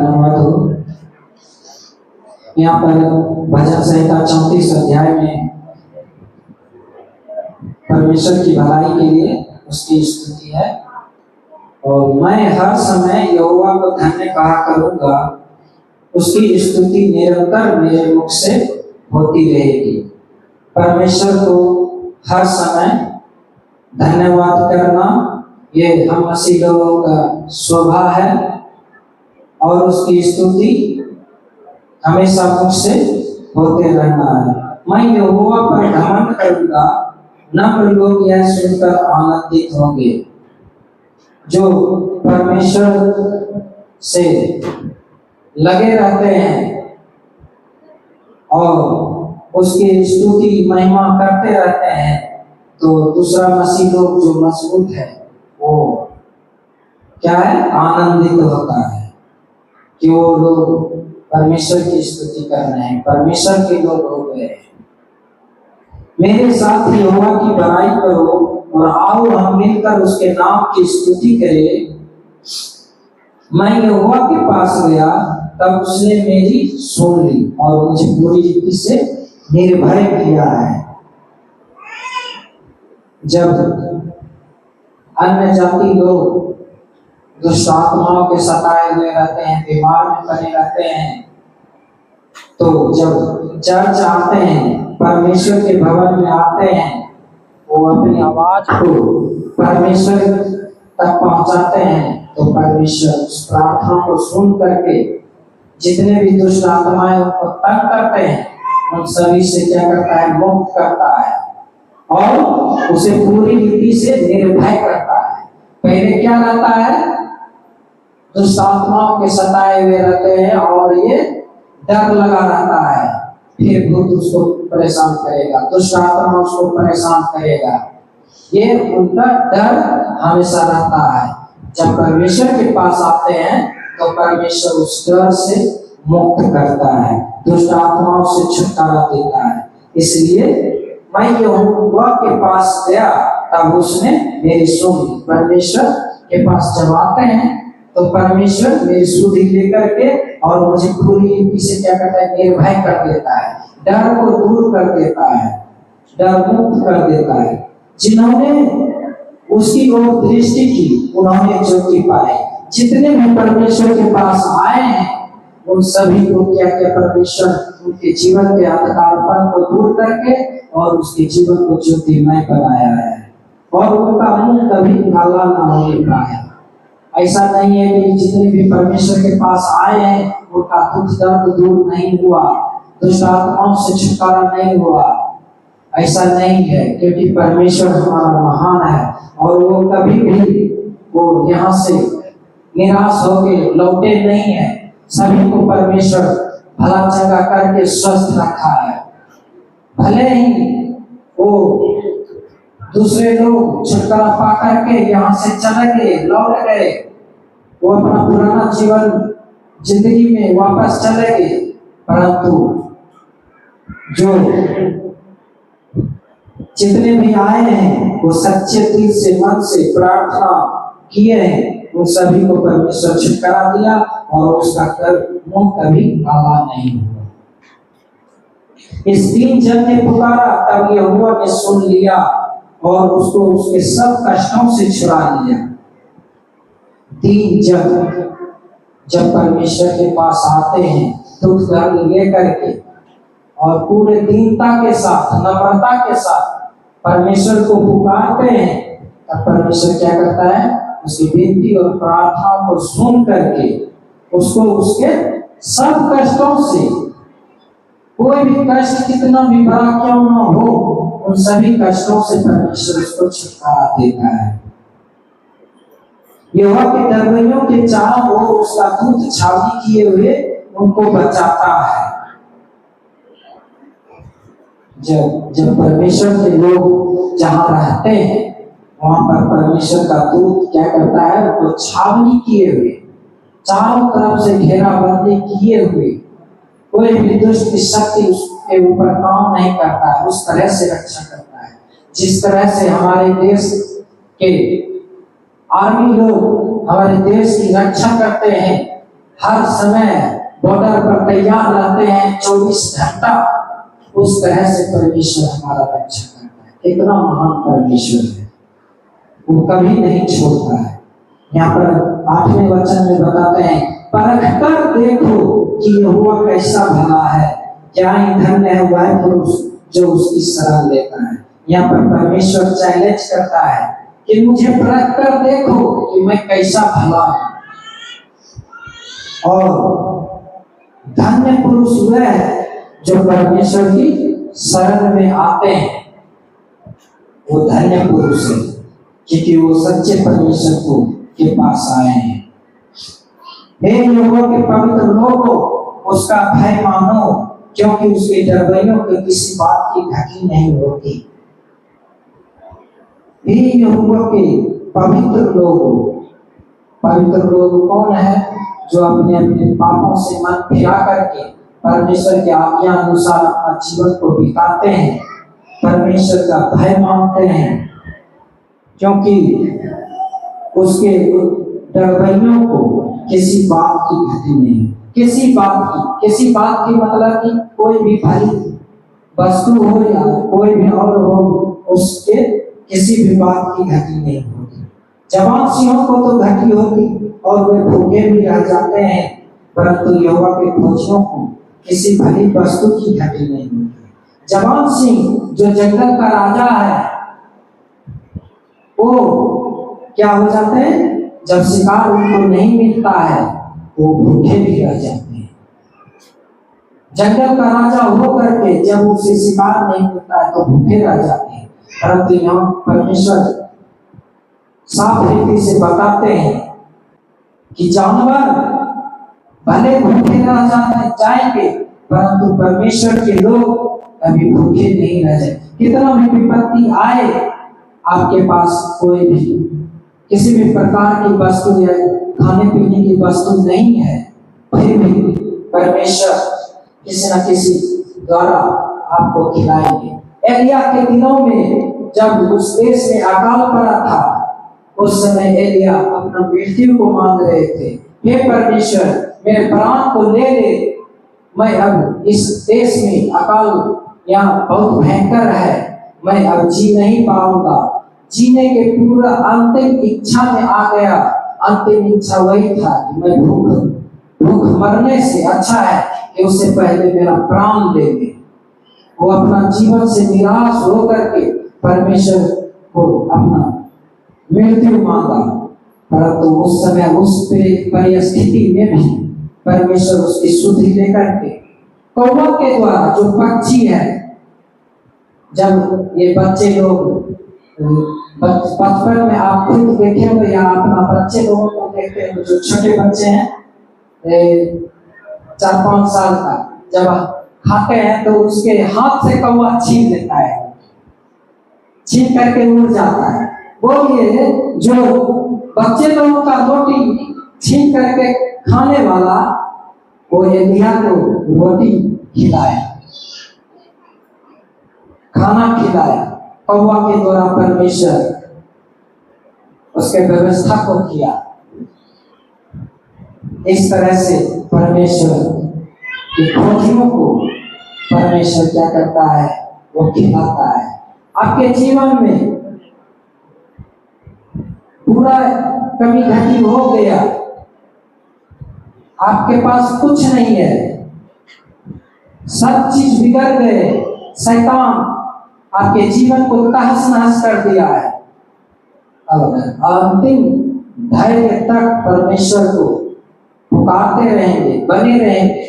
धन्यवाद हो। यहाँ पर भजन संहिता 34 अध्याय में परमेश्वर की भलाई के लिए उसकी स्तुति है। और मैं हर समय यहोवा को धन्य कहा करूंगा, उसकी स्तुति निरंतर मेरे मुख से होती रहेगी। परमेश्वर को हर समय धन्यवाद करना ये हम मसीह लोगों का स्वभाव है और उसकी स्तुति हमेशा मुख से होते रहना है। मैं यहोवा पर घमंड करूंगा, नम्र लोग यह सुनकर आनंदित होंगे। जो परमेश्वर से लगे रहते हैं और उसकी स्तुति महिमा करते रहते हैं, तो दूसरा मसीह लोग जो मजबूत है वो क्या है, आनंदित होता है कि वो लोग परमेश्वर की स्तुति कर रहे हैं, परमेश्वर के लोग हो गए। मेरे साथ यहोवा की बड़ाई करो और आओ हम मिलकर उसके नाम की स्तुति करें। मैं यहोवा के पास गया, तब उसने मेरी सुन ली और मुझे पूरी रीति से निर्भय किया है। जब अन्य जाति लोग दुष्ट आत्माओं के सताए हुए रहते हैं, बीमार में बने रहते हैं, तो जब चर्च आते हैं, परमेश्वर के भवन में आते हैं, वो अपनी आवाज को परमेश्वर तक पहुंचाते हैं, तो परमेश्वर उस प्रार्थना को सुन करके जितने भी दुष्ट आत्माएं उनको तंग करते हैं, उन सभी से क्या करता है, मुक्त करता है और उसे पूरी रीति से निर्भय करता है। पहले क्या रहता है, दुष्ट आत्माओं के सताए हुए रहते हैं और ये डर लगा रहता है, फिर भूत उसको परेशान करेगा, दुष्ट आत्मा उसको परेशान करेगा, ये उनका डर हमेशा रहता है। जब परमेश्वर के पास आते हैं तो परमेश्वर उस डर से मुक्त करता है, दुष्ट आत्माओं से छुटकारा देता है। इसलिए मैं यहोवा के पास गया, तब उसने मेरी सुन ली। परमेश्वर के पास जब आते हैं तो परमेश्वर मेरी सुधि लेकर के और मुझे पूरी रीति से क्या करता है, निर्भय कर देता है, डर को दूर कर देता है, डर मुक्त कर देता है। जिन्होंने उसकी ओर दृष्टि की उन्होंने ज्योति पाई। जितने भी परमेश्वर के पास आए हैं उन सभी को क्या क्या परमेश्वर उनके जीवन के अंधकारपन को दूर करके और उसके जीवन को ज्योतिमय बनाया है और उनका मुंह कभी काला ना होने पाया। ऐसा नहीं है कि जितने भी परमेश्वर के पास आए हैं उनका दुख दर्द दूर नहीं हुआ, दुष्ट आत्माओं से छुटकारा नहीं हुआ, ऐसा नहीं है, क्योंकि परमेश्वर हमारा महान है और वो कभी भी वो यहाँ से निराश होके लौटे नहीं है। सभी को परमेश्वर भला चंगा करके स्वस्थ रखा है। भले ही वो दूसरे लोग छुटकारा पा करके यहाँ से चले गए, लौट गए, वो अपना पुराना जीवन जिंदगी में वापस चले गए, परंतु जो जितने भी आए हैं वो सच्चे दिल से मन से प्रार्थना किए हैं, उन सभी को परमेश्वर छुटकारा दिया और उसका कर मुंह कभी काला नहीं हुआ। इस दीन जन ने पुकारा, तब यहोवा ने सुन लिया और उसको उसके सब कष्टों से छुड़ा लिया। दीन जन जब परमेश्वर के पास आते हैं दुख दर्द लेकर के और पूरे दीनता के साथ, नम्रता के साथ परमेश्वर को पुकारते हैं, तब परमेश्वर क्या करता है, उसकी विनती और प्रार्थना को सुन करके उसको उसके सब कष्टों से, कोई भी कष्ट कितना भी बड़ा क्यों ना हो, उन सभी कष्टों से परमेश्वर उसको छुटकारा देता है। यहोवा के डरवैयों के चारों ओर उसका दूत छावनी किए हुए उनको बचाता है। जब परमेश्वर के लोग जहाँ रहते हैं वहां पर परमेश्वर का दूत क्या करता है, वो छावनी किए हुए, चारों तरफ से घेराबंदी किए हुए, कोई भी दुष्ट शक्ति उसके ऊपर काम नहीं करता है, उस तरह से रक्षा करता है। जिस तरह से हमारे देश के आर्मी लोग हमारे देश की रक्षा करते हैं, हर समय बॉर्डर पर तैयार रहते हैं 24 घंटा। उस तरह से परमेश्वर हमारा रक्षा करता है। कितना महान परमेश्वर है, वो कभी नहीं छोड़ता है। यहाँ पर 8वें वचन में बताते हैं, परख कर देखो कि यहोवा कैसा भला है, क्या धन्य है वह पुरुष जो उसकी शरण लेता है। यहाँ पर परमेश्वर चैलेंज करता है कि मुझे परख कर देखो कि मैं कैसा भला हूं। और धन्य पुरुष वह है जो परमेश्वर की शरण में आते हैं, वो धन्य पुरुष है, क्योंकि वो सच्चे परमेश्वर को के पास आए हैं। हे यहोवा के पवित्र लोगों, उसका भय मानो, क्योंकि उसके डरवैयों को किसी बात की घटी नहीं होती। हे यहोवा के पवित्र लोगों, पवित्र लोग कौन है? जो अपने अपने पापों से मन फिरा करके परमेश्वर के आज्ञा अनुसार अपना जीवन को बिताते हैं, परमेश्वर का भय मानते हैं, क्योंकि उसके डरवैयों को किसी बात की घटी नहीं। किसी बात की मतलब कि कोई भी भली वस्तु हो या कोई भी और हो, उसके किसी भी बात की घटी नहीं होती। जवान सिंहों को तो घटी होती और वे भूखे भी रह जाते हैं, परंतु यहोवा के खोजियों को किसी भली वस्तु की घटी नहीं होती। जवान सिंह जो जंगल का राजा है, वो क्या हो जाते हैं? जब शिकार उनको नहीं मिलता है, वो भूखे भी रह जाते हैं। जंगल का राजा हो करके जब उसे शिकार नहीं मिलता है तो भूखे रह जाते हैं। परंतु यहाँ परमेश्वर साफ रीति से बताते हैं कि जानवर भले भूखे रह जाएंगे, परंतु परमेश्वर के लोग कभी भूखे नहीं रह जाए। कितना भी विपत्ति आए, आपके पास कोई भी किसी भी प्रकार की वस्तु या खाने पीने की वस्तु नहीं है, फिर भी परमेश्वर किसी न किसी द्वारा आपको खिलाएंगे। एलिया के दिनों में जब उस देश में अकाल पड़ा था, उस समय एलिया अपना मृत्यु को मांग रहे थे। हे परमेश्वर, मेरे प्राण को ले ले, मैं अब इस देश में अकाल यहाँ बहुत भयंकर है, मैं अब जी नहीं पाऊंगा। जीने के पूरा अंतिम इच्छा में आ गया। अंतिम इच्छा वही था कि मैं भूख मरने से अच्छा है कि उससे पहले मेरा प्राण ले ले। वो अपना जीवन से निराश होकर के परमेश्वर को अपना मृत्यु मांगा, परंतु उस समय उस परिस्थिति में भी परमेश्वर उसकी सुधि लेकर के कौवा के द्वारा, जो पक्षी है, जब ये बच्चे लोग बचपन में आप खुद देखे हो या अपना बच्चे लोगों को देखते हो, जो छोटे बच्चे हैं 4-5 साल का, जब खाते हैं तो उसके हाथ से कौवा छीन लेता है, छीन करके उड़ जाता है। वो ये जो बच्चे लोगों का रोटी छीन करके खाने वाला, वो एलिया को रोटी खिलाया, खाना खिलाया। कौवा के द्वारा परमेश्वर उसके व्यवस्था को किया। इस तरह से परमेश्वर के खोजियों को परमेश्वर क्या करता है? वो खिलाता है। आपके जीवन में पूरा कमी घटी हो गया, आपके पास कुछ नहीं है, सब चीज बिगड़ गए, शैतान आपके जीवन को तहस नहस कर दिया है। अब अंतिम धैर्य तक परमेश्वर को पुकारते रहेंगे, बने रहेंगे,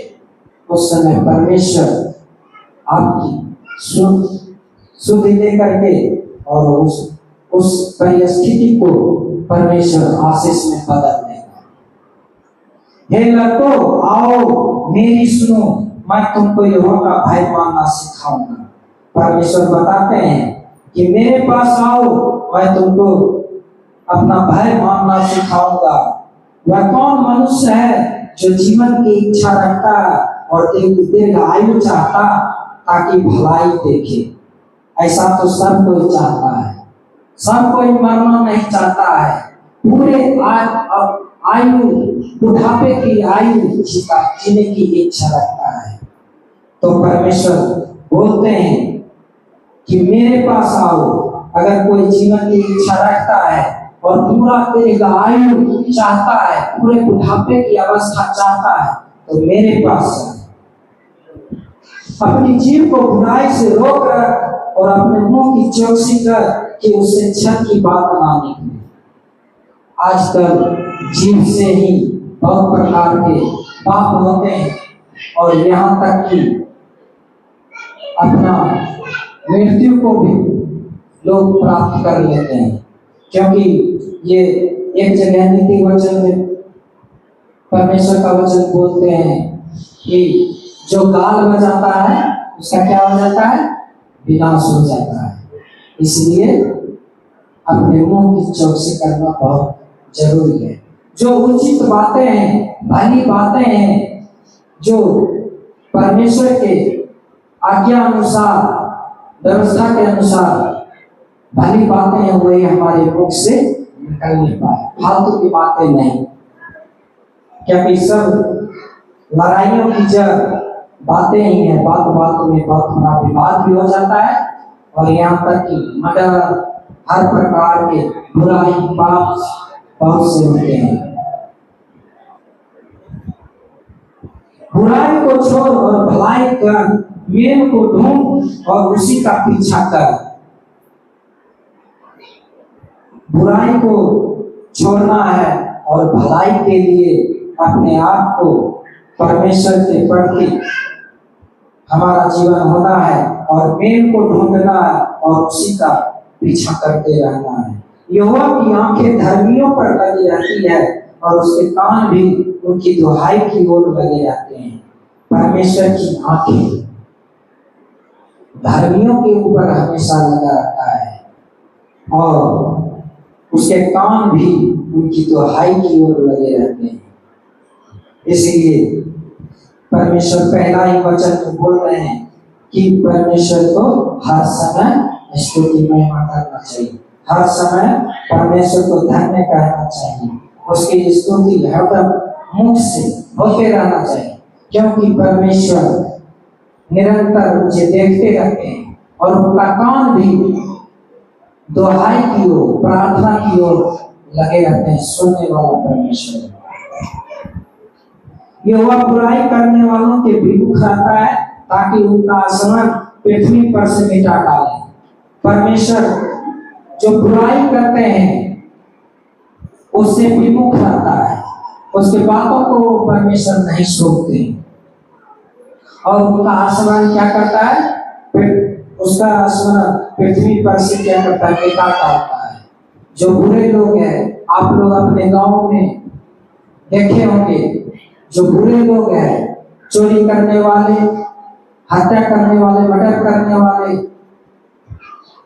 उस समय परमेश्वर आपकी सुधि लेकर के और उस परिस्थिति को परमेश्वर आशीष में बदल देगा। हे लड़कों, आओ मेरी सुनो, मैं तुमको यहोवा का भय मानना सिखाऊंगा। परमेश्वर बताते हैं कि मेरे पास आओ, मैं तुमको अपना भय मानना सिखाऊंगा। वह कौन मनुष्य है जो जीवन की इच्छा रखता है और दीर्घ आयु चाहता ताकि भलाई देखे? ऐसा तो सब कोई चाहता है, सब कोई मरना नहीं चाहता है। आयु, बुढ़ापे की आयु जीने की इच्छा रखता है, तो परमेश्वर बोलते हैं कि मेरे पास आओ। अगर कोई जीवन की इच्छा रखता है और पूरा एक आयु चाहता है, पूरे बुढ़ापे की अवस्था चाहता है, तो मेरे पास अपनी जीव को बुराई से रोक रख और अपने मुंह की चौकसी कर कि उससे क्षण की बात ना निकले। आजकल जीव से ही बहुत प्रकार के पाप होते हैं और यहाँ तक कि अपना मृत्यु को भी लोग प्राप्त कर लेते हैं, क्योंकि ये एक जगह नीति वचन में परमेश्वर का वचन बोलते हैं कि जो गाल बजाता है उसका क्या हो जाता है? विनाश हो जाता है। इसलिए अपने मुंह की चौकसी करना बहुत जरूरी है। जो उचित बातें हैं, भली बातें हैं, जो परमेश्वर के आज्ञा अनुसार, व्यवस्था के अनुसार भली बातें हैं, वही हमारे मुख से निकलने पाए, फालतू की बातें नहीं। क्योंकि सब लड़ाइयों की जड़ बातें ही है। बात बात में बहुत बड़ा विवाद भी हो जाता है और यहाँ तक कि मर्डर, हर प्रकार के बुराई पाप बहुत से होते हैं। बुराई को छोड़ और भलाई कर, मेल को ढूंढ और उसी का पीछा कर। बुराई को छोड़ना है और भलाई के लिए अपने आप को परमेश्वर के प्रति हमारा जीवन होना है और मेल को ढूंढना है और उसी का पीछा करते रहना है। यहोवा की आंखें धर्मियों पर लगी रहती है और उसके कान भी उनकी दुहाई की ओर लगे रहते हैं। परमेश्वर की आंखें धर्मियों के ऊपर हमेशा लगा रहता है और उसके कान भी उनकी दुहाई की ओर लगे रहते हैं। इसलिए परमेश्वर पहला ही वचन में बोल रहे हैं कि परमेश्वर को हर समय स्तुति महिमा करना चाहिए, हर समय परमेश्वर को धन्य कहना चाहिए, उसकी स्तुति हरदम मुख से होते रहना चाहिए, क्योंकि परमेश्वर निरंतर मुझे देखते रहते हैं और उनका कान भी दुहाई की ओर, प्रार्थना की ओर लगे रहते हैं। सुनने वाला परमेश्वर यहोवा बुराई करने वालों के विमुख रहता है ताकि उनका आसमान पृथ्वी पर से मिटा डाले। परमेश्वर जो बुराई करते हैं उससे विमुख रहता है, उसके बातों को परमेश्वर नहीं सुनते और उनका आसमान क्या करता है? उसका आसमान पृथ्वी पर से क्या करता है? मिटा डालता है। जो बुरे लोग हैं, आप लोग अपने गांव में देखे होंगे, जो बुरे लोग हैं, चोरी करने वाले, हत्या करने वाले, मर्डर करने वाले,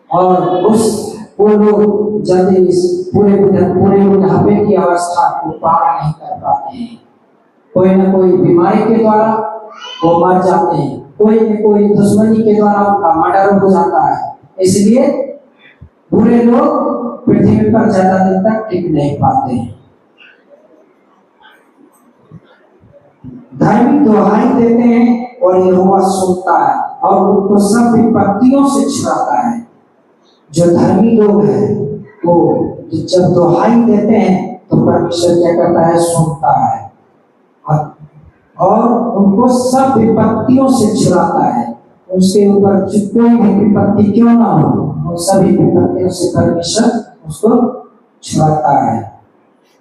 और वो लोग जब इस पूरे बुढ़ापे की अवस्था को पार नहीं कर पाते हैं, कोई न कोई बीमारी के द्वारा वो मर जाते हैं, कोई न कोई दुश्मनी के द्वारा उनका मर्डर हो जाता है। इसलिए बुरे लोग पृथ्वी पर ज्यादा दिन तक टिक नहीं पाते हैं। धर्मी दुहाई देते हैं और यहोवा सुनता है और उनको सब विपत्तियों से छुड़ाता है। जो धर्मी लोग हैं वो जब दुहाई देते हैं तो परमेश्वर क्या करता है? सुनता है और उनको सब विपत्तियों से छुड़ाता है। उसके ऊपर कोई भी विपत्ति क्यों ना हो, उन सभी विपत्तियों से परमेश्वर उसको छुड़ाता है।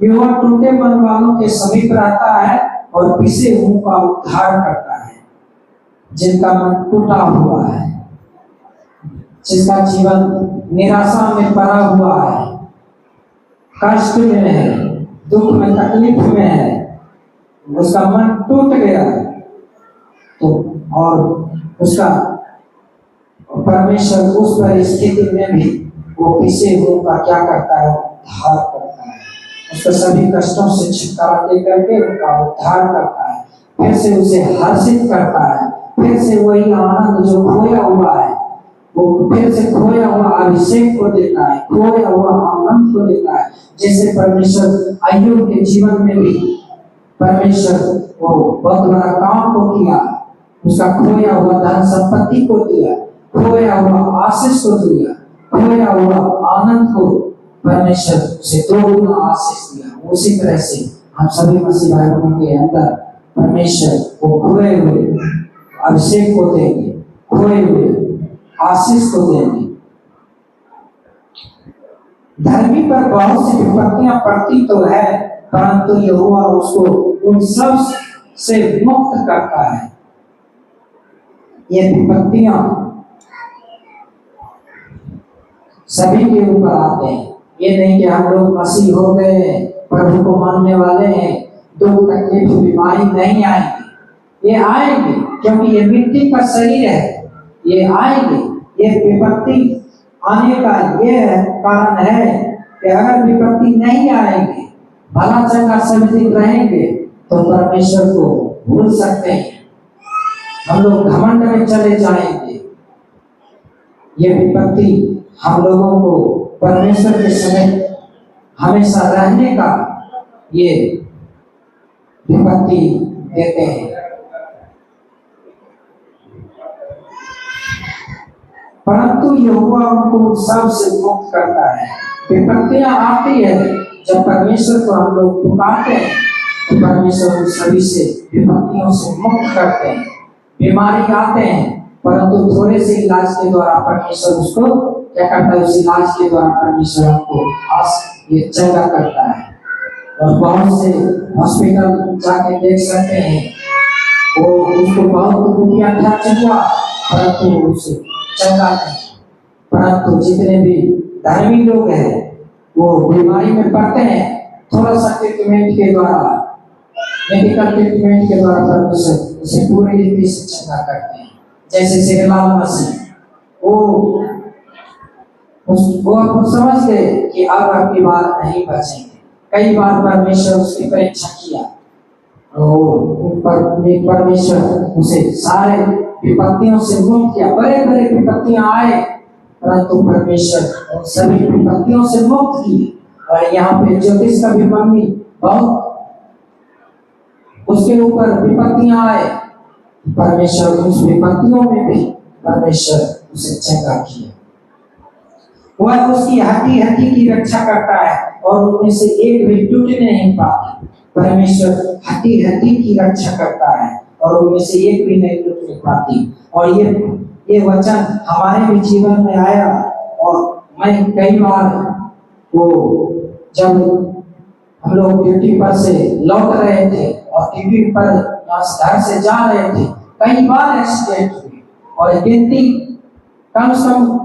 यहोवा टूटे मन वालों के समीप रहता है और पिसे मुंह का उद्धार करता है। जिनका मन टूटा हुआ है, जिसका जीवन निराशा में पड़ा हुआ है, कष्ट में है, दुख में, तकलीफ में है, उसका मन टूट गया है, तो और उसका परमेश्वर उस परिस्थिति में भी वो पिसे मुंह का क्या करता है? उद्धार करता है। उसको सभी कष्टों से छुटकारा दे करके उनका उद्धार करता है, फिर से उसे हर्षित करता है, फिर से वही आनंद जो खोया हुआ है वो फिर से खोया हुआ अभिषेक को देता है, खोया हुआ आनंद को देता है। जैसे परमेश्वर अय्यूब के जीवन में भी परमेश्वर वो बहुत बड़ा काम को किया, उसका खोया हुआ धन संपत्ति को दिया, खोया हुआ आशीष को दिया, खोया हुआ आनंद को परमेश्वर से दोगुना आशीष दिया। उसी तरह से हम सभी मसीह भाई बहनों के अंदर परमेश्वर को खोए हुए अभिषेक को देंगे, खोए हुए आशीष को देंगे। धर्मी पर बहुत सी विपत्तियां पड़ती तो है, परंतु यहोवा उसको उन सब से मुक्त करता है। ये विपत्तियां सभी के ऊपर आते हैं। ये नहीं कि हम लोग मसीह हो गए, प्रभु को मानने वाले हैं, दुख तकलीफ बीमारी नहीं आएंगे। ये आएंगे क्योंकि ये मिट्टी का शरीर है, ये आएंगे। ये विपत्ति आने का ये कारण है कि अगर विपत्ति नहीं आएंगे, भला चंगा सब दिन रहेंगे, तो परमेश्वर को भूल सकते हैं, हम लोग घमंड में चले जाएंगे। ये विपत्ति हम लोगों को परमेश्वर के समेत हमेशा रहने का ये विपत्ति देते हैं। परंतु यहोवा उनको सबसे मुक्त करता है। विपत्तियां आती है, जब परमेश्वर को हम लोग पुकारते हैं तो परमेश्वर उन सभी से विपत्तियों से मुक्त करते हैं। बीमारी आते हैं, परंतु थोड़े से इलाज के द्वारा परमेश्वर उसको क्या करता है, उस इलाज के द्वारा परमेश्वर हमको ये चंगा करता है। और बहुत से हॉस्पिटल जाके देख सकते हैं, वो उसको बहुत रुपया खर्च हुआ, परंतु उसे चंगा नहीं। परंतु जितने भी धर्मी लोग हैं, वो बीमारी में पड़ते हैं, थोड़ा सा ट्रीटमेंट के द्वारा, मेडिकल ट्रीटमेंट के द्वारा परमेश्वर उसे पूरी रीति से चंगा करते हैं। जैसे शेरलाल मसीह, वो समझ गए कि अब आपकी बात नहीं बचेंगे। कई बार परमेश्वर उसकी परीक्षा किया और परमेश्वर उसे सारे विपत्तियों से मुक्त किया। बड़े बड़े विपत्तियां आए, परंतु परमेश्वर उन सभी विपत्तियों से मुक्त किए। और यहाँ पे ज्योतिष का भी मम्मी बहुत उसके ऊपर विपत्तियां आए, परमेश्वर उस विपत्तियों में भी परमेश्वर उसे चंगा किया। वह उसकी हड्डी हड्डी की रक्षा करता है और उनमें से एक भी टूटने नहीं पाती। परमेश्वर हड्डी हड्डी की रक्षा करता है और उनमें से एक भी नहीं टूटने पाती। और ये वचन हमारे भी जीवन में आया। और मैं कई बार वो जब हम लोग ड्यूटी पर से लौट रहे थे और ड्यूटी पर घर से जा रहे थे, कई बार एक्सीडेंट हुए और गिनती कम से कम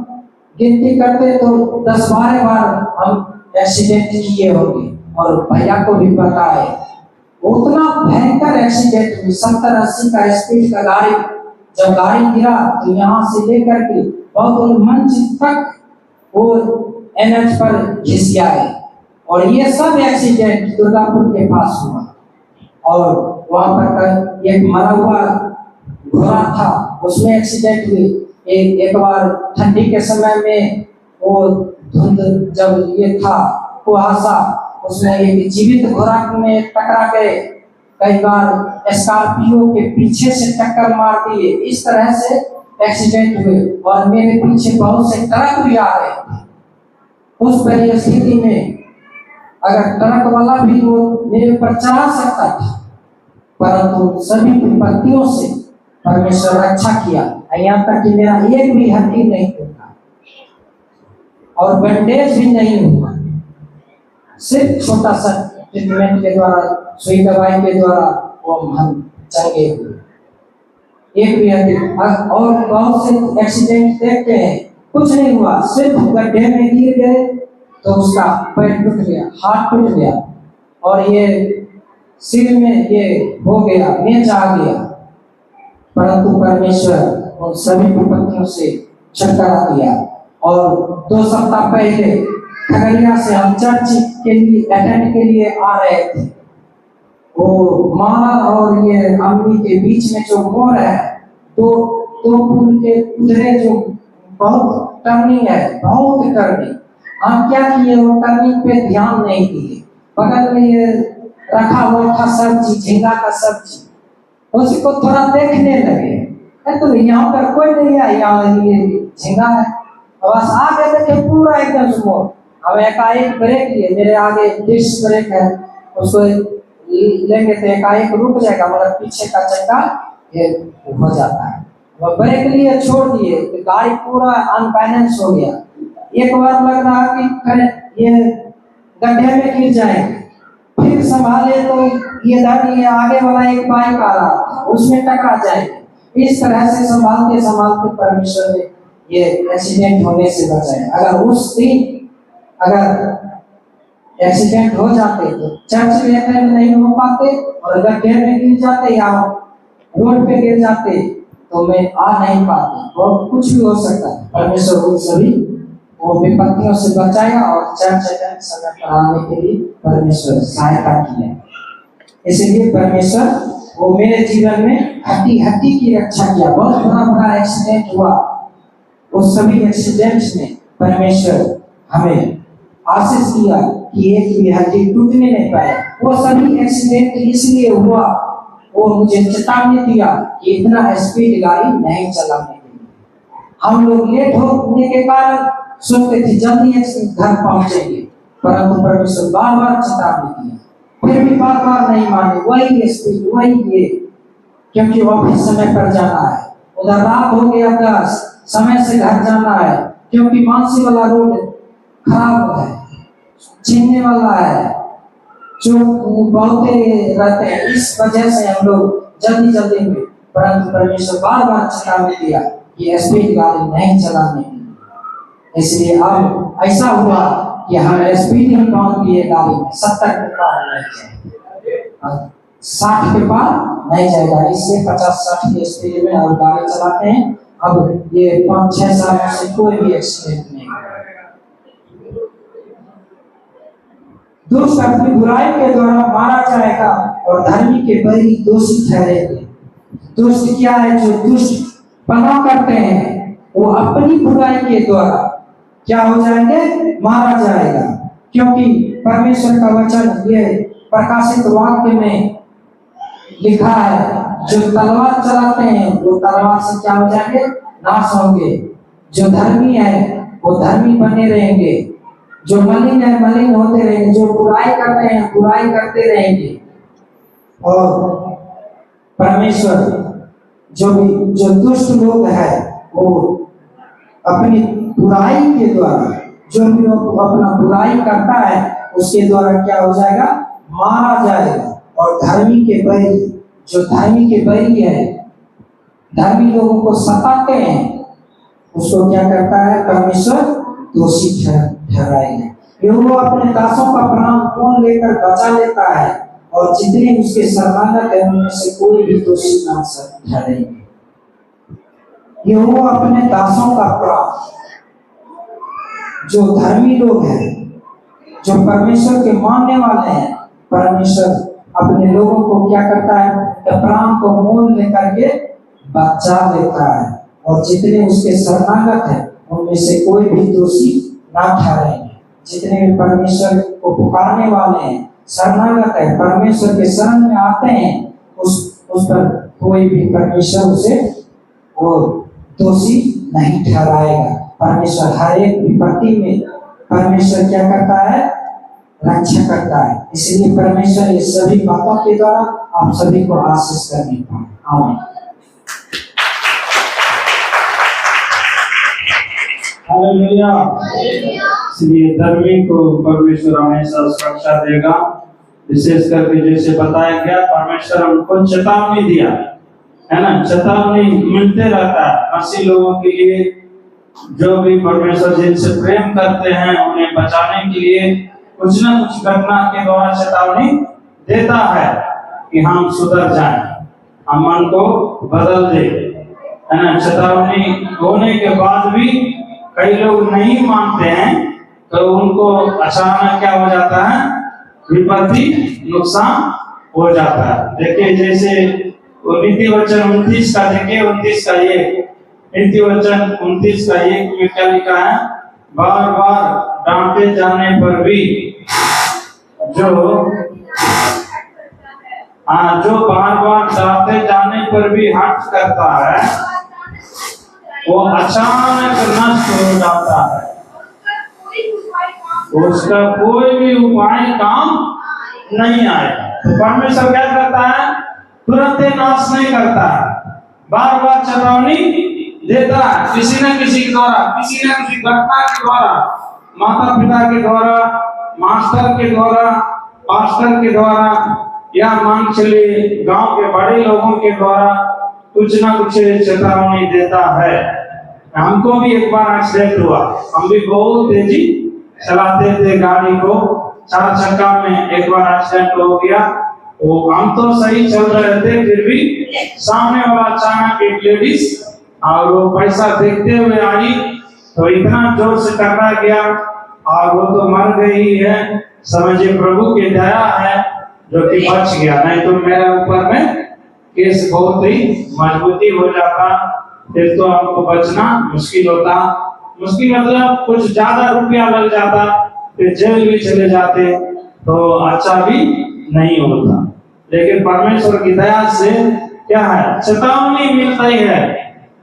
गिनती करते तो 10-12 बार हम एक्सीडेंट किए होंगे। और भैया को भी पता है, उतना भयंकर एक्सीडेंट हुई, 70-80 का स्पीड का गाड़ी, जब गाड़ी गिरा तो यहाँ से लेकर के बहुत मंच तक वो NH पर घिस गया है। और ये सब एक्सीडेंट दुर्गापुर के पास हुआ। और वहां पर एक मरा हुआ घोड़ा था, उसमें एक्सीडेंट हुई। एक बार ठंडी के समय में वो धुंध जब ये था कुहासा, उसमें एक जीवित घोड़ा में टकरा गए। कई बार स्कॉर्पियो के पीछे से टक्कर मार दिए। इस तरह से एक्सीडेंट हुए और मेरे पीछे बहुत से ट्रक भी आ रहे थे। उस परिस्थिति में अगर ट्रक वाला भी वो मेरे पर चढ़ा सकता था, परंतु सभी विपत्तियों से परमेश्वर रक्षा किया। यहाँ तक कि मेरा एक भी हड्डी नहीं टूटा और बैंडेज भी नहीं हुआ। सिर्फ छोटा सा ट्रीटमेंट के द्वारा, सुई दवाई के द्वारा वो हम चंगे हुए। एक भी हड्डी। और बहुत से एक्सीडेंट देखते हैं, कुछ नहीं हुआ, सिर्फ गड्ढे में गिर गए तो उसका पैर टूट गया, हाथ टूट गया और ये सिर में ये हो गया, मेच आ गया। परंतु परमेश्वर उन सभी विपत्तियों से छुटकारा दिया। और 2 सप्ताह पहले खगड़िया से हम चर्च के लिए अटेंड के लिए आ रहे थे। वो माँ और ये अम्मी के बीच में जो मोड़ है, तो पुल के उधरे जो बहुत टर्निंग है, बहुत टर्निंग। हम क्या किए, वो टर्निंग पे ध्यान नहीं दिए। बगल में ये रखा हुआ था सब्जी, झींगा का सब्जी, उसको थोड़ा देखने लगे, तो यहाँ पर कोई नहीं है, यहाँ ये झींगा है। बस आगे देखे पूरा एकदम स्मूथ। अब एकाएक ब्रेक लिए, मेरे आगे डिस्क ब्रेक है, उसको लेंगे तो एकाएक रुक जाएगा, मगर पीछे का चक्का ये हो जाता है। अब ब्रेक लिए छोड़ दिए तो गाड़ी पूरा अनबैलेंस हो गया। एक बार लग रहा कि ये गड्ढे में गिर जाएंगे, फिर संभाले तो ये आगे वाला एक बाइक आ रहा था, उसमें टकरा जाएंगे। इस तरह से संभालते संभालते परमेश्वर ने ये एक्सीडेंट होने से बचाया। अगर उस दिन अगर एक्सीडेंट हो जाते तो चर्च में अटेंड नहीं हो पाते, और गड्ढे में गिर जाते या रोड पे गिर जाते तो मैं आ नहीं पाते, और कुछ भी हो सकता है। परमेश्वर उन सभी वो विपत्तियों से बचाया, और चर्च अटेंड समय पर आने के लिए परमेश्वर सहायता किया। इसलिए परमेश्वर वो मेरे जीवन में हड्डी हड्डी की रक्षा किया। बहुत बड़ा एक्सीडेंट हुआ, उस सभी एक्सीडेंट्स में परमेश्वर हमें आशीष दिया कि एक भी हड्डी टूटने नहीं पाया। वो सभी एक्सीडेंट इसलिए हुआ, वो मुझे चेतावनी दिया कि इतना स्पीड गाड़ी नहीं चलाने के लिए। हम लोग लेट होने के कारण सोचते थे जल्दी घर पहुंचेंगे, परंतु परमेश्वर बार बार चेतावनी दिया, फिर भी बार बार नहीं माने। वही स्पीड, वही ये, क्योंकि ऑफिस समय पर जाना है, उधर रात हो गया 10, समय से घर जाना है, क्योंकि मानसी वाला रोड खराब है, छीनने वाला है, जो बहुत रहते हैं। इस वजह से हम लोग जल्दी जल्दी में, परंतु परमेश्वर बार बार चेतावनी दिया कि स्पीड गाड़ी नहीं चलाने की। इसलिए अब ऐसा हुआ कि हम स्पीड में पहुंच गए गाड़ी में, 70 के पार नहीं जाएगा, 60 के पार नहीं जाएगा। इसलिए 50-60 की स्पीड में और गाड़ी चलाते हैं। अब ये 5-6 साल से कोई भी एक्सीडेंट नहीं हुआ। दुष्ट अपनी बुराई के द्वारा मारा जाएगा, और धर्मी के बैरी दोषी ठहरेंगे। दुष्ट क्या है? जो दुष्ट पना करते हैं, वो अपनी बुराई के द्वारा क्या हो जाएंगे? मारा जाएगा। क्योंकि परमेश्वर का वचन ये प्रकाशित वाक्य में लिखा है, जो तलवार चलाते हैं वो तलवार से क्या हो जाएंगे? नाश होंगे। जो धर्मी है वो धर्मी बने रहेंगे, जो मलिन है मलिन होते रहेंगे, जो बुराई करते हैं बुराई करते रहेंगे। और परमेश्वर जो दुष्ट लोग हैं वो अपनी बुराई के द्वारा, जो भी लोग अपना बुराई करता है उसके द्वारा क्या हो जाएगा? मारा जाएगा। और धर्मी के बैरी, जो धर्मी के बैरी है, धर्मी लोगों को सताते हैं, उसको क्या करता है? परमेश्वर दोषी ठहराएगा। वो अपने दासों का प्राण कौन लेकर बचा लेता है, और जितने उसके शरणागत हैं उनमें से कोई भी दोषी ना ठहरेंगे। ये वो अपने दासों का प्राण, जो धर्मी लोग हैं, जो परमेश्वर के मानने वाले हैं, परमेश्वर अपने लोगों को क्या करता है? प्राण को मोल लेकर के बचा लेता है, और जितने उसके शरणागत हैं उनमें से कोई भी दोषी ना ठहरेंगे। जितने भी परमेश्वर को पुकारने वाले हैं, शरणागत है, परमेश्वर के शरण में आते हैं, उस पर कोई भी परमेश्वर उसे वो दोषी नहीं ठहराएगा। परमेश्वर हर एक विपत्ति में परमेश्वर क्या करता है? रक्षा करता है। इसलिए परमेश्वर ये सभी बातों के द्वारा आप सभी को आशीष करने पाए। आमीन। हालेलुया। इसलिए धर्मी को परमेश्वर हमेशा सुरक्षा देगा। विशेष करके जैसे बताया गया, परमेश्वर हमको चेतावनी दिया है ना, चेतावनी मिलते रहता है ऐसे लोगों के लिए जो भी परमेश्वर जिनसे प्रेम करते हैं, उन्हें बचाने के लिए कुछ न कुछ घटना के द्वारा चेतावनी देता है कि हम सुधर जाएं, हम मन को बदल दे, है ना। चेतावनी होने के बाद भी कई लोग नहीं मानते हैं, तो उनको अचानक क्या हो जाता है? विपत्ति, नुकसान हो जाता है। देखिए जैसे नीति वचन 29 का देखिए, 29 का ये नीति वचन 29:1 में क्या लिखा है? बार बार डांटे जाने पर भी जो बार बार डांटे जाने पर भी हट करता है वो अचानक नष्ट हो जाता है, उसका कोई भी उपाय काम नहीं आएगा। तो परमेश्वर क्या करता है? तुरंत नाश नहीं करता है, बार बार चेतावनी देता है, किसी न किसी के द्वारा, किसी न किसी घटना के द्वारा, माता पिता के द्वारा, मास्टर के द्वारा, पास्टर के द्वारा, या मान चलिए गांव के बड़े लोगों के द्वारा कुछ ना कुछ चेतावनी देता है। हमको भी एक बार एक्सीडेंट हुआ, हम भी बहुत तेजी चलाते थे गाड़ी को, 4 चक्का में एक बार एक्सीडेंट हो गया। वो हम तो सही चल रहे थे, फिर भी सामने वाला अचानक एक लेडीज और वो पैसा देखते हुए आई तो इतना जोर से टकरा गया और वो तो मर गई है। समझिए प्रभु की दया है जो कि बच गया, नहीं तो मेरे ऊपर में केस बहुत ही मजबूती हो जाता, फिर तो हमको बचना मुश्किल होता। मुश्किल मतलब कुछ ज्यादा रुपया लग जाता, फिर जेल भी चले जाते, तो अच्छा भी नहीं होता। लेकिन परमेश्वर की दया से क्या है? चेतावनी मिलती है,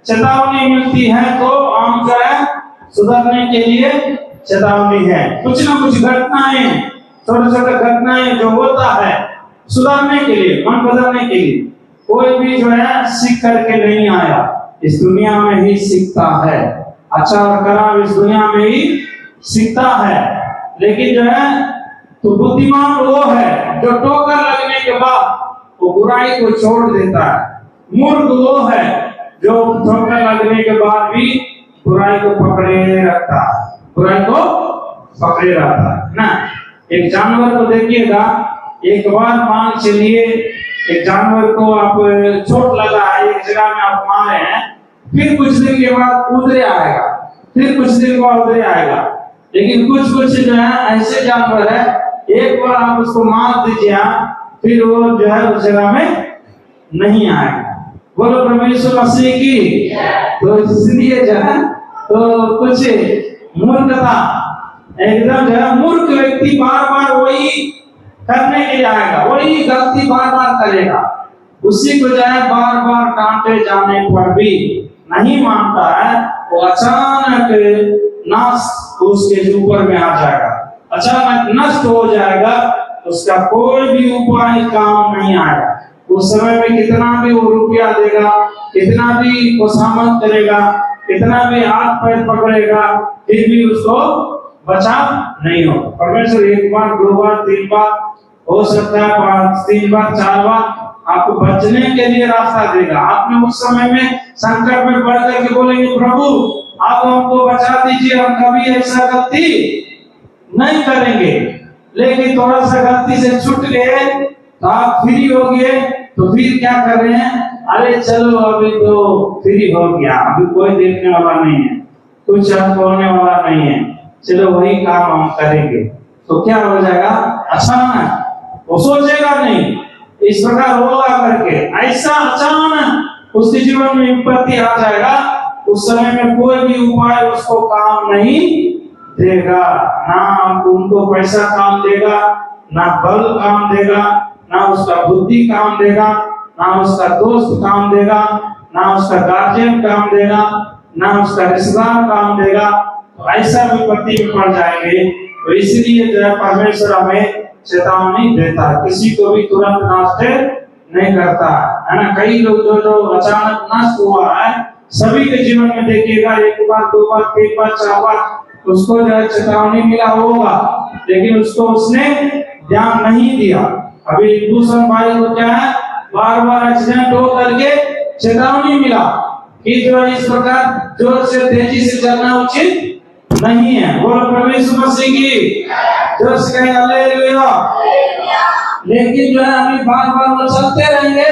चेतावनी मिलती है तो हम जो है सुधरने के लिए चेतावनी है। कुछ ना कुछ घटनाएं, छोटे छोटे घटनाएं जो होता है सुधरने के लिए, मन बदलने के लिए। कोई भी जो है सीख करके नहीं आया, इस दुनिया में ही सीखता है, अच्छा और खराब इस दुनिया में ही सीखता है। लेकिन जो है तो बुद्धिमान वो है जो ठोकर लगने के बाद वो बुराई को छोड़ देता है। मूर्ख वो है जो ठोकर लगने के बाद भी बुराई को पकड़े रखता है, बुराई को पकड़े रहता है ना। एक जानवर को देखिएगा, एक बार मान चलिए एक जानवर को आप चोट लगा है, एक जगह में आप मारे हैं, फिर कुछ दिन के बाद उधरे आएगा, फिर कुछ दिन बाद उधरे आएगा। लेकिन कुछ कुछ जो है ऐसे जानवर है, एक बार आप उसको मार दीजिए फिर वो जो है उस जगह में नहीं आएगा। बोलो प्रभु यीशु मसीह की। तो इसलिए जो है तो कुछ मूर्खता, एकदम जो है मूर्ख व्यक्ति बार बार वही करने के लिए आएगा, वही गलती बार बार करेगा। उसी को जो है बार बार डांटे जाने पर भी नहीं मानता है, वो अचानक नाश उसके ऊपर में आ जाएगा, अचानक नष्ट हो जाएगा, उसका कोई भी उपाय काम नहीं आएगा। उस समय में कितना भी वो रुपया देगा, कितना भी खुशामद करेगा, कितना भी हाथ पैर पकड़ेगा, फिर भी उसको बचाव नहीं हो। परमेश्वर एक बार, 2 बार, 3 बार, हो सकता है 3 बार, 4 बार आपको बचने के लिए रास्ता देगा। आपने उस समय में संकट में पड़ करके बोलेंगे प्रभु आप हमको बचा दीजिए, हम कभी ऐसा गलती नहीं करेंगे। लेकिन थोड़ा सा गलती से छूट गए तो आप फ्री हो गए, तो फिर क्या कर रहे हैं? अरे चलो अभी तो फ्री हो गया, अभी कोई देखने वाला नहीं है, कुछ होने वाला नहीं है, चलो वही काम हम करेंगे। तो क्या हो जाएगा? अचानक वो सोचेगा नहीं इस प्रकार होगा करके, ऐसा अचानक उसके जीवन में विपत्ति आ जाएगा। उस समय में कोई भी उपाय उसको काम नहीं देगा, ना उनको पैसा काम देगा, ना बल काम देगा, ना उसका बुद्धि काम देगा, ना उसका दोस्त काम देगा, ना उसका गार्जियन काम देगा, ना उसका रिश्तेदार काम देगा। तो ऐसा विपत्ति में पड़ जाएंगे। तो इसलिए जो है परमेश्वर हमें चेतावनी देता है, किसी को भी तुरंत नष्ट नहीं करता है ना। कई लोग जो अचानक नष्ट हुआ है, सभी के जीवन में देखिएगा 1 बार, 2 बार, 3 बार, 4 बार उसको जो है चेतावनी मिला होगा, लेकिन उसको उसने ध्यान नहीं दिया। अभी दूसरा भाई को क्या है, बार बार एक्सीडेंट हो करके चेतावनी मिला कि जो इस प्रकार जोर से तेजी से चलना उचित नहीं है। बोलो प्रभु यीशु मसीह की। जोर से कहें हालेलुया। लेकिन जो है अभी बार बार वो चलते रहेंगे,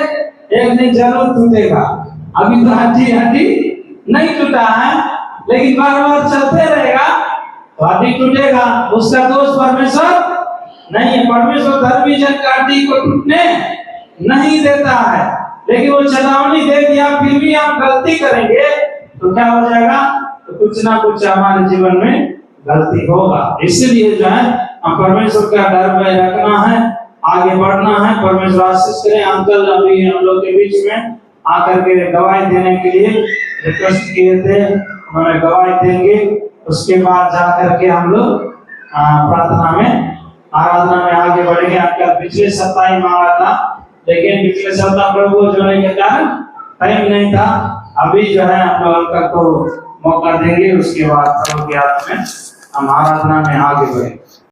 एक दिन जरूर टूटेगा। अभी तो हड्डी नहीं टूटा है, लेकिन बार बार चलते रहेगा तो हड्डी टूटेगा। उसका दोष परमेश्वर नहीं है। परमेश्वर धर्मी जन का हड्डी को टूटने नहीं देता है, लेकिन वो चेतावनी दे दिया, फिर भी हम गलती करेंगे तो क्या हो जाएगा, तो कुछ ना कुछ हमारे जीवन में गलती होगा। इसलिए जो है हम परमेश्वर का डर में रखना है, आगे बढ़ना है। परमेश्वर आशीष करें। अंकल अभी हम लोग के बीच में आकर के गवाही देने के लिए रिक्वेस्ट किए थे, उन्होंने गवाही देंगे। उसके बाद जाकर के हम लोग प्रार्थना में आराधना में आगे बढ़ेंगे। आपका पिछले सप्ताह ही मांगा था, लेकिन पिछले सप्ताह प्रभु जोड़ने के कारण टाइम नहीं था। अभी जो है हम लोग अंकल को मौका देंगे, उसके बाद प्रभु के हाथ में हम आराधना में आगे बढ़ेंगे।